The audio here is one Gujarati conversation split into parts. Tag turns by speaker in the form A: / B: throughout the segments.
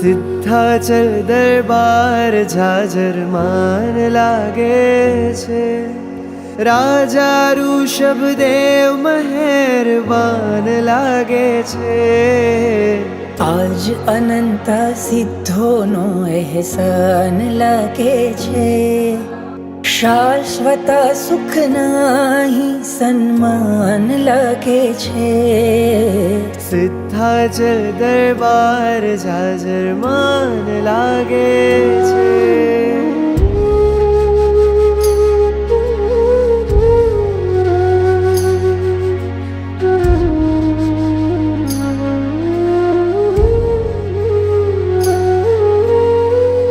A: સિદ્ધાચલ દરબાર જાજરમાન લાગે છે, રાજા ઋષભદેવ મહેરબાન લાગે છે.
B: આજ અનંત સિદ્ધોનો અહેસાન લાગે છે, શાશ્વત સુખના સન્માન લાગે છે.
A: સિદ્ધાચલ દરબાર જાજરમાન લાગે છે.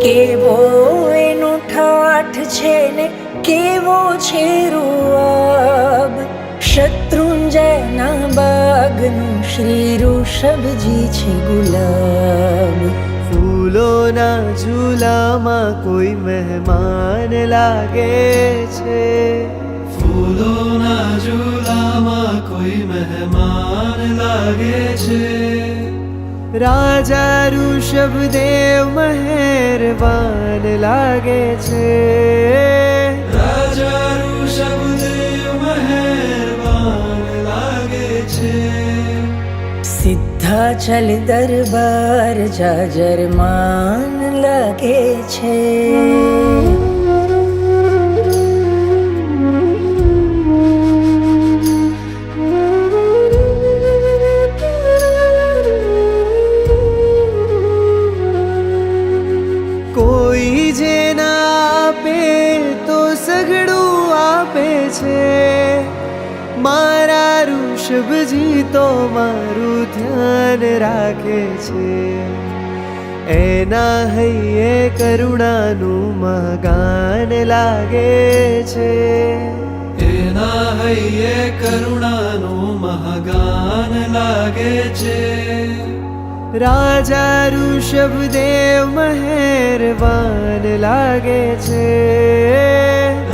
B: કેવો એનો ઠાઠ છે ને કેવો છે રૂઆબ, શત્રુંજયના બાગનું શ્રી ઋષભજી છે ગુલાબ.
A: ફૂલોના ઝૂલામાં કોઈ મહેમાન લાગે છે,
C: ફૂલોના ઝૂલામાં કોઈ મહેમાન લાગે છે.
A: રાજા ઋષભદેવ મહેરબાન લાગે છે.
C: રાજા ઋષભદેવ મહેરબાન લાગે છે.
B: સિદ્ધાચલ દરબાર જાજરમાન લાગે છે.
A: કોઈ જે ના આપે તો સઘળું આપે છે, મારા ઋષભજી તો મારું ધ્યાન રાખે છે. એના હૈયે કરુણાનું મહાગાન લાગે છે,
C: એના હૈયે કરુણાનું મહાગાન લાગે છે.
A: રાજા ઋષભદેવ મહેરબાન લાગે છે.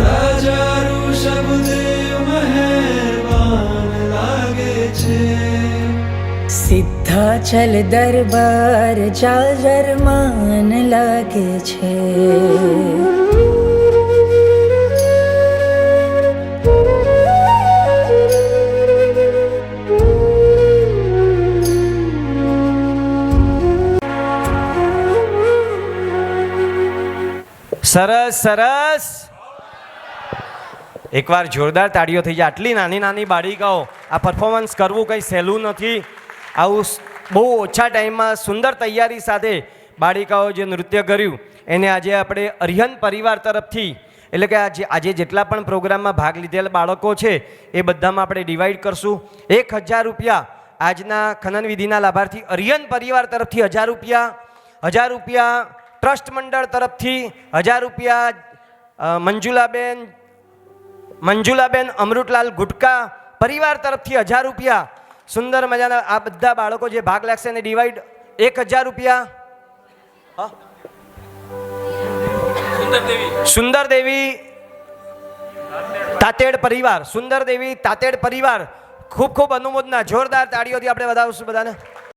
C: રાજા ઋષભદેવ મહેરબાન લાગે છે.
B: સિદ્ધાચલ દરબાર જાજરમાન લાગે છે.
D: સરસ સરસ. એકવાર જોરદાર તાળીઓ થઈ જાય. આટલી નાની નાની બાળિકાઓ આ પરફોર્મન્સ કરવું કંઈ સહેલું નથી. આવું બહુ ઓછા ટાઈમમાં સુંદર તૈયારી સાથે બાળિકાઓ જે નૃત્ય કર્યું એને આજે આપણે અરિહંત પરિવાર તરફથી, એટલે કે આજે જેટલા પણ પ્રોગ્રામમાં ભાગ લીધેલા બાળકો છે એ બધામાં આપણે ડિવાઈડ કરશું. 1000 રૂપિયા આજના ખનન વિધિના લાભાર્થી અરિહંત પરિવાર તરફથી 1000 રૂપિયા, 1000 રૂપિયા ટ્રસ્ટ મંડળ તરફથી, 1000 રૂપિયા મંજુલાબેન અમૃતલાલ ગુટકા પરિવાર તરફથી 1000 રૂપિયા. સુંદર મજાના આ બધા બાળકો જે ભાગ લેશે એને ડિવાઈડ 1000 રૂપિયા. સુંદરદેવી તાતેડ પરિવાર, સુંદરદેવી તાતેડ પરિવાર, ખૂબ ખૂબ અનુમોદના. જોરદાર તાળીઓથી આપણે વધાવશું બધાને.